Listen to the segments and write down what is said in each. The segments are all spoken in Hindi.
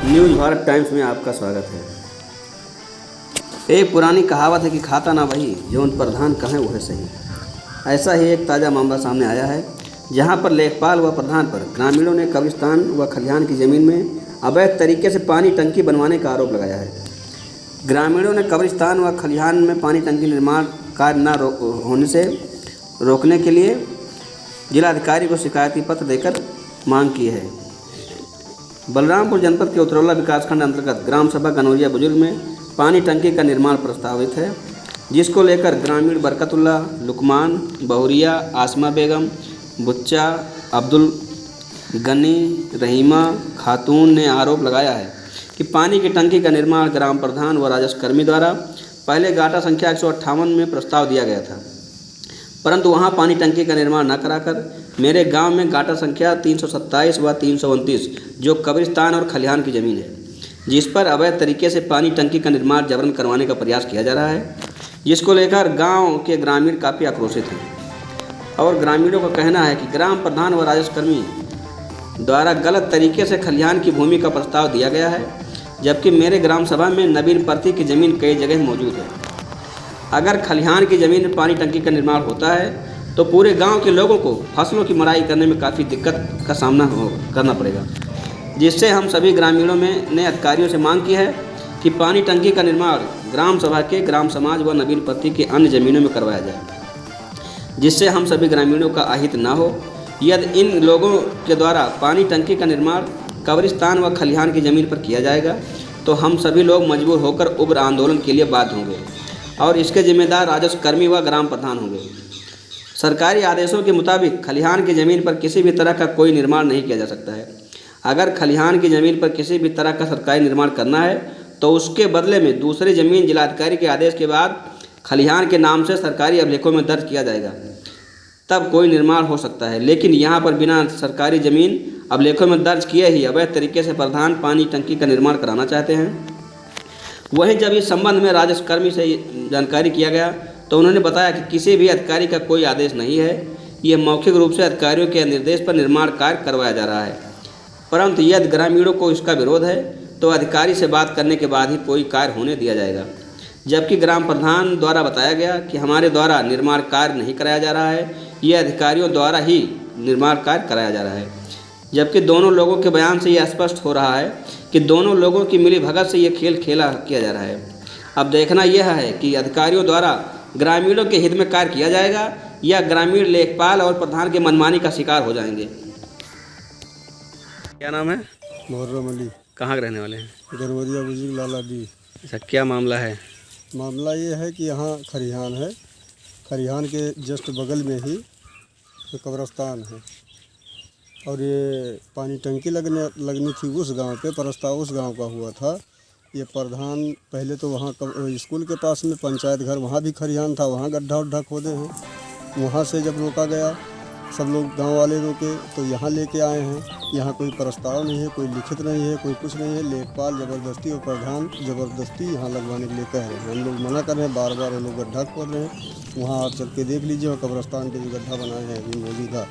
न्यूज़ भारत टाइम्स में आपका स्वागत है। एक पुरानी कहावत है कि खाता ना वही जौन प्रधान कहें वह सही। ऐसा ही एक ताज़ा मामला सामने आया है, जहां पर लेखपाल व प्रधान पर ग्रामीणों ने कब्रिस्तान व खलिहान की ज़मीन में अवैध तरीके से पानी टंकी बनवाने का आरोप लगाया है। ग्रामीणों ने कब्रिस्तान व खलिहान में पानी टंकी निर्माण कार्य न होने से रोकने के लिए जिलाधिकारी को शिकायती पत्र देकर मांग की है। बलरामपुर जनपद के उतरौला विकासखंड अंतर्गत ग्राम सभा गनौरिया बुजुर्ग में पानी टंकी का निर्माण प्रस्तावित है, जिसको लेकर ग्रामीण बरकतुल्ला, लुकमान, बहुरिया, आसमा बेगम, बुच्चा, अब्दुल गनी, रहीमा खातून ने आरोप लगाया है कि पानी की टंकी का निर्माण ग्राम प्रधान व राजस्व कर्मी द्वारा पहले गाटा संख्या 158 में प्रस्ताव दिया गया था, परंतु वहां पानी टंकी का निर्माण न कराकर मेरे गांव में गाटा संख्या 327 व 329 जो कब्रिस्तान और खलिहान की ज़मीन है, जिस पर अवैध तरीके से पानी टंकी का निर्माण जबरन करवाने का प्रयास किया जा रहा है, जिसको लेकर गांव के ग्रामीण काफ़ी आक्रोशित हैं। और ग्रामीणों का कहना है कि ग्राम प्रधान व राजस्व कर्मी द्वारा गलत तरीके से खलिहान की भूमि का प्रस्ताव दिया गया है, जबकि मेरे ग्राम सभा में नवीन प्रति की ज़मीन कई जगह मौजूद है। अगर खलिहान की ज़मीन में पानी टंकी का निर्माण होता है तो पूरे गांव के लोगों को फसलों की मड़ाई करने में काफ़ी दिक्कत का सामना करना पड़ेगा, जिससे हम सभी ग्रामीणों ने अधिकारियों से मांग की है कि पानी टंकी का निर्माण ग्राम सभा के ग्राम समाज व नवीन पति के अन्य ज़मीनों में करवाया जाए, जिससे हम सभी ग्रामीणों का अहित न हो। यदि इन लोगों के द्वारा पानी टंकी का निर्माण कब्रिस्तान व खलिहान की ज़मीन पर किया जाएगा तो हम सभी लोग मजबूर होकर उग्र आंदोलन के लिए बाध्य होंगे और इसके जिम्मेदार राजस्व कर्मी व ग्राम प्रधान होंगे। सरकारी आदेशों के मुताबिक खलिहान की ज़मीन पर किसी भी तरह का कोई निर्माण नहीं किया जा सकता है। अगर खलिहान की ज़मीन पर किसी भी तरह का सरकारी निर्माण करना है तो उसके बदले में दूसरी ज़मीन जिलाधिकारी के आदेश के बाद खलिहान के नाम से सरकारी अभिलेखों में दर्ज किया जाएगा, तब कोई निर्माण हो सकता है। लेकिन यहाँ पर बिना सरकारी ज़मीन अभिलेखों में दर्ज किए ही अवैध तरीके से प्रधान पानी टंकी का निर्माण कराना चाहते हैं। वहीं जब इस संबंध में राजस्व कर्मी से जानकारी किया गया तो उन्होंने बताया कि किसी भी अधिकारी का कोई आदेश नहीं है, ये मौखिक रूप से अधिकारियों के निर्देश पर निर्माण कार्य करवाया जा रहा है। परंतु यदि ग्रामीणों को इसका विरोध है तो अधिकारी से बात करने के बाद ही कोई कार्य होने दिया जाएगा। जबकि ग्राम प्रधान द्वारा बताया गया कि हमारे द्वारा निर्माण कार्य नहीं कराया जा रहा है, ये अधिकारियों द्वारा ही निर्माण कार्य कराया जा रहा है। जबकि दोनों लोगों के बयान से यह स्पष्ट हो रहा है कि दोनों लोगों की मिलीभगत से ये खेल किया जा रहा है। अब देखना यह है कि अधिकारियों द्वारा ग्रामीणों के हित में कार्य किया जाएगा या ग्रामीण लेखपाल और प्रधान के मनमानी का शिकार हो जाएंगे। क्या नाम है? मुहर्रम अली। कहाँ के रहने वाले हैं? गनौरिया बुजुर्ग लाला डी। अच्छा, क्या मामला है? मामला ये है कि यहाँ खलिहान है, खलिहान के जस्ट बगल में ही तो कब्रिस्तान है और ये पानी टंकी लगनी थी उस गांव पे। प्रस्ताव उस गांव का हुआ था। ये प्रधान पहले तो वहाँ स्कूल के पास में पंचायत घर, वहाँ भी खलिहान था, वहाँ गड्ढा उड्ढा खोदे हैं। वहाँ से जब रोका गया, सब लोग गांव वाले रोके तो यहाँ लेके आए हैं। यहाँ कोई प्रस्ताव नहीं है, कोई लिखित नहीं है, कोई कुछ नहीं है। लेखपाल ज़बरदस्ती और प्रधान ज़बरदस्ती यहाँ लगवाने के लिए कह रहे हैं। हम लोग मना कर रहे हैं, बार बार वो लोग गड्ढा खोद रहे हैं। वहाँ आप चल के देख लीजिए, और कब्रिस्तान के जो गड्ढा बनाए हैं अभी मौजूदा।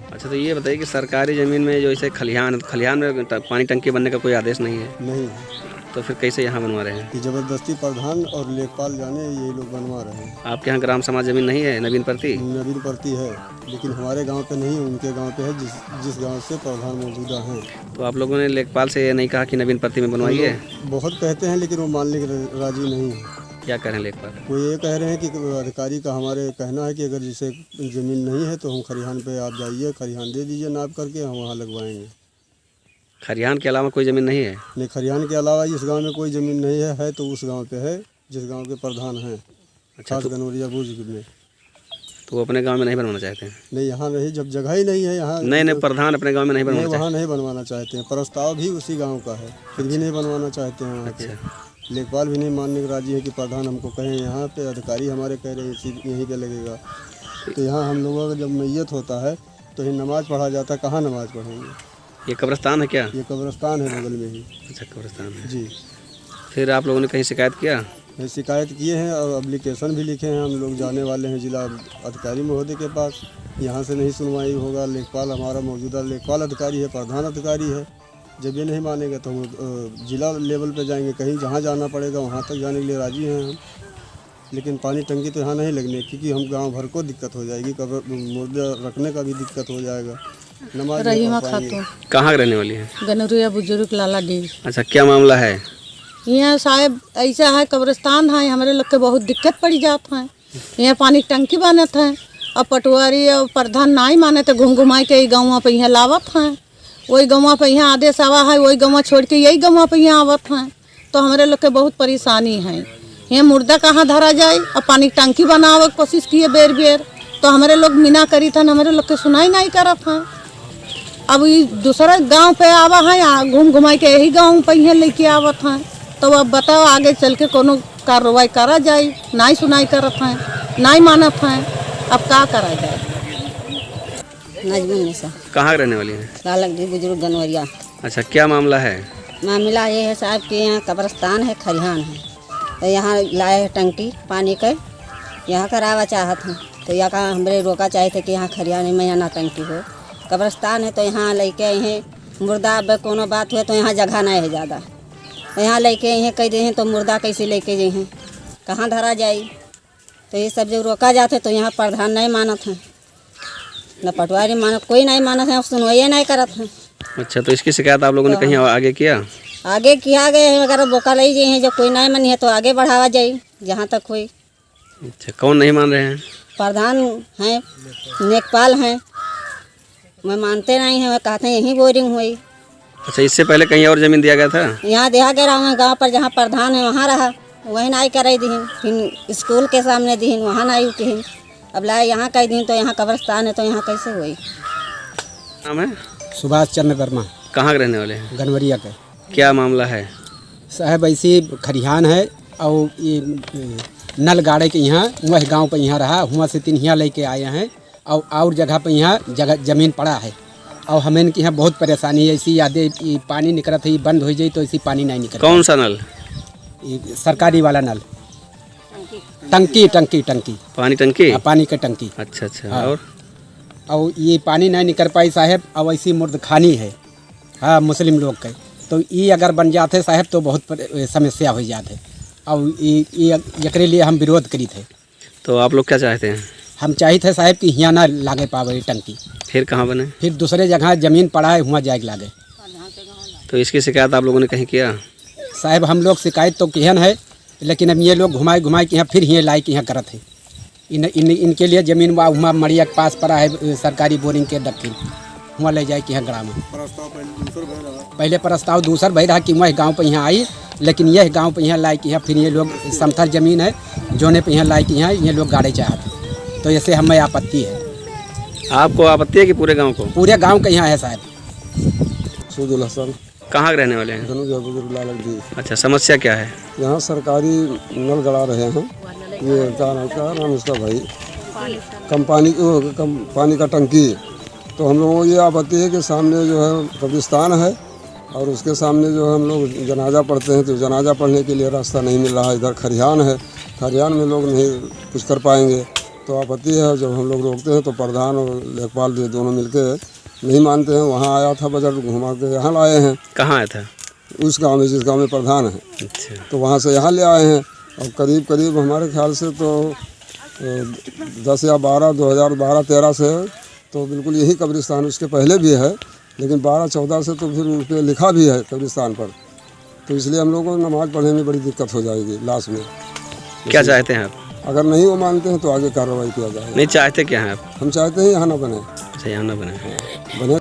अच्छा, तो ये बताइए कि सरकारी ज़मीन में जो इसे खलिहान में पानी टंकी बनने का कोई आदेश नहीं है? नहीं है। तो फिर कैसे यहाँ बनवा रहे हैं? कि ज़बरदस्ती प्रधान और लेखपाल जाने ये लोग बनवा रहे हैं। आपके यहाँ ग्राम समाज ज़मीन नहीं है? नवीन प्रति है, लेकिन हमारे गांव पे नहीं, उनके गांव पे है, जिस गांव से प्रधान मौजूदा हैं। तो आप लोगों ने लेखपाल से ये नहीं कहा कि नवीन प्रति में बनवाई है? बहुत कहते हैं लेकिन वो मानने के राजी नहीं है। क्या कह रहे हैं लेखपाल? वो ये कह रहे हैं कि अधिकारी का हमारे कहना है कि अगर जिसे ज़मीन नहीं है तो हम खलिहान पे आप जाइए, खलिहान दे दीजिए नाप करके, हम वहाँ लगवाएंगे। खलिहान के अलावा कोई ज़मीन नहीं है? नहीं, खलिहान के अलावा इस गांव में कोई ज़मीन नहीं है तो उस गांव पे है जिस गांव के प्रधान हैं। अच्छा, खास गनौरिया बुजुर्ग में। तो वो अपने गांव में नहीं बनवाना चाहते हैं? नहीं, यहाँ नहीं, जब जगह ही नहीं है यहाँ। नहीं, प्रधान अपने गांव में नहीं बनवाना वहाँ नहीं बनवाना चाहते हैं। प्रस्ताव भी उसी गाँव का है, फिर भी नहीं बनवाना चाहते हैं वहाँ पे। लेखपाल भी नहीं मानने के राजी है कि प्रधान हमको कहें यहाँ पे, अधिकारी हमारे कह रहे हैं यहीं पे लगेगा। तो यहाँ हम लोगों का जब मैयत होता है तो ये नमाज़ पढ़ा जाता है, कहाँ नमाज़ पढ़ेंगे? ये कब्रिस्तान है क्या? ये कब्रिस्तान है बगल में ही। अच्छा, कब्रिस्तान है जी। फिर आप लोगों ने कहीं शिकायत किया? शिकायत किए हैं और एप्लीकेशन भी लिखे हैं। हम लोग जाने वाले हैं जिला अधिकारी महोदय के पास। यहाँ से नहीं सुनवाई होगा। लेखपाल हमारा मौजूदा लेखपाल अधिकारी है, प्रधान अधिकारी है, जब ये नहीं मानेंगे तो हम जिला लेवल पे जाएंगे, कहीं जहाँ जाना पड़ेगा वहाँ तक जाने के लिए राजी हैं हम। लेकिन पानी टंकी तो यहाँ नहीं लगने, क्योंकि हम गांव भर को दिक्कत हो जाएगी, कब्र मुर्दा रखने का भी दिक्कत हो जाएगा, नमाज नहीं रहीमा पढ़ पाएंगे। खातून कहाँ के रहने वाली है? गनौरिया बुजुर्ग लाला डी। अच्छा, क्या मामला है? यहाँ साहब ऐसा है, कब्रिस्तान है, हमारे लोग के बहुत दिक्कत पड़ी जात है। यहाँ पानी की टंकी बनत है और पटवारी और प्रधान नहीं माने तो घूम घुमाई के गाँव पे यहाँ लावत हैं। वही गाँव पे यहाँ आदेश आवा है, वही गाँव छोड़ के यही गाँव पे यहाँ आवत हैं। तो हमारे लोग के बहुत परेशानी है। यहाँ मुर्दा कहाँ धरा जाए और पानी की टंकी बनावे की कोशिश किए बेर बेर, तो हमारे लोग मीना करी था, हमारे लोग के सुनाई नहीं करत हैं। अब ये दूसरा गांव पे आवा है, घूम घुमाई के यही गांव पे यहाँ लेके आवत हैं। तो अब बताओ आगे चल के कोनो कार्रवाई करा जाए, नहीं सुनाई करत हैं, नहीं मानत हैं, अब क्या करा जाए। नजमुन निसा कहाँ के रहने वाली है? लालक डी बुजुर्ग गनौरिया। अच्छा, क्या मामला है? मामला ये है साहब कि यहाँ कब्रस्तान है, खरिहान है, तो यहाँ लाए है टंकी पानी के, यहाँ करावा चाहत हैं। तो यहाँ का हमरे रोका चाहे थे कि यहाँ खरिहान में यहाँ ना टंकी हो। कब्रस्तान है तो यहाँ लेके यहीं मुर्दा अब कोनो बात हुए तो यहाँ जगह नहीं है ज़्यादा, तो यहाँ लेके यहीं कह दे हैं तो मुर्दा कैसे लेके जाए हैं, कहाँ धरा जाए। तो ये सब जब रोका जाते तो यहाँ प्रधान नहीं मानत हैं, न पटवारी मानत, कोई नहीं मानत है, सुनवाई नहीं करत हैं। अच्छा, तो इसकी शिकायत आप लोगों ने कहीं आगे किया? आगे किया गए हैं, अगर बोका ली जाए हैं, जब कोई नहीं मानी है तो आगे बढ़ावा जाए जहाँ तक हुई। अच्छा, कौन नहीं मान रहे हैं? प्रधान हैं, नेकपाल हैं, मैं मानते नहीं हैं, मैं कहते हैं यहीं बोरिंग हुई। अच्छा, इससे पहले कहीं और ज़मीन दिया गया था? यहाँ दिया गया रहा गाँव पर, जहाँ प्रधान है वहाँ रहा, वहीं नहीं कराई दीन, फिर स्कूल के सामने दीन, वहाँ नहीं उठीन। अब लाए यहाँ कह दीन तो यहाँ कब्रस्तान है तो यहाँ कैसे हुई। नाम है? सुभाष चंद्र वर्मा, कहाँ के रहने वाले हैं? गनवरिया के। क्या मामला है? साहब ऐसी खरिहान है और ये नल गाड़े के यहाँ वह गांव पे यहाँ रहा, वहाँ से 3 यहाँ लेके आए हैं और जगह पे यहाँ जगह ज़मीन पड़ा है और हमें इनके यहाँ बहुत परेशानी है। ऐसी यादें पानी निकलत है, बंद हो जाए तो ऐसी पानी नहीं निकल। कौन सा नल? सरकारी वाला नल, टंकी टंकी टंकी पानी टंकी? पानी का टंकी। अच्छा अच्छा, हाँ। और ये पानी नहीं निकल पाई साहब। अब ऐसी मुर्दखानी है, हाँ, मुस्लिम लोग के, तो ये अगर बन जाते साहब तो बहुत समस्या हो जाते। और ये एकरे लिए हम विरोध करी थे। तो आप लोग क्या चाहते हैं? हम चाहते साहब कि यहाँ ना लागे पावे टंकी, फिर कहाँ बने? फिर दूसरे जगह ज़मीन पड़ा है वहाँ जाके लागे। तो इसकी शिकायत आप लोगों ने कहीं किया? साहब हम लोग शिकायत तो किहन है, लेकिन अब ये लोग घुमाए घुमाए के यहाँ फिर यहाँ लाए के यहाँ करत है। इनके लिए ज़मीन वहाँ मड़िया के पास पड़ा है, सरकारी बोरिंग के दक्षिण, वहाँ ले जाए कि यहाँ ग्राम में। पहले प्रस्ताव दूसर भई रहा कि वह गांव पे यहाँ आई, लेकिन यह गांव पे यहाँ लाए कि यहाँ फिर ये लोग समथर ज़मीन है जोने पे यहाँ लाए कि यहाँ ये लोग गाड़े चाहते, तो ऐसे हमें आपत्ति है। आपको आपत्ति है कि पूरे गांव को? पूरे गांव का यहाँ है साहब। सूदुल हसन, कहाँ के रहने वाले हैं? गनौरिया बुजुर्ग लालक डी। अच्छा, समस्या क्या है? यहाँ सरकारी नल गड़ा रहे हैं, ये क्या नाम इसका भाई, कम पानी का टंकी। तो हम लोगों को ये आपत्ति है कि सामने जो है कब्रिस्तान है और उसके सामने जो है हम लोग जनाजा पढ़ते हैं, तो जनाजा पढ़ने के लिए रास्ता नहीं मिल रहा है। इधर खरिहान है, खरिहान में लोग नहीं कुछ कर पाएंगे, तो आपत्ति है। जब हम लोग रोकते हैं तो प्रधान और लेखपाल दोनों मिलके नहीं मानते हैं। वहाँ आया था, बजट घुमा के यहाँ लाए हैं। कहाँ आया था? उस गांव में, जिस गांव में प्रधान है। अच्छा, तो वहाँ से यहाँ ले आए हैं और करीब करीब हमारे ख्याल से तो 10 या 12 2012-13 से तो बिल्कुल यही कब्रिस्तान, उसके पहले भी है, लेकिन 12-14 से तो फिर उस पर लिखा भी है कब्रिस्तान पर। तो इसलिए हम लोगों को नमाज़ पढ़ने में बड़ी दिक्कत हो जाएगी लास्ट में। क्या चाहते हैं आप? अगर नहीं वो मानते हैं तो आगे कार्रवाई किया जाएगा। नहीं चाहते क्या हैं आप? हम चाहते हैं यहाँ ना बने, अच्छा, यहाँ ना बने। बने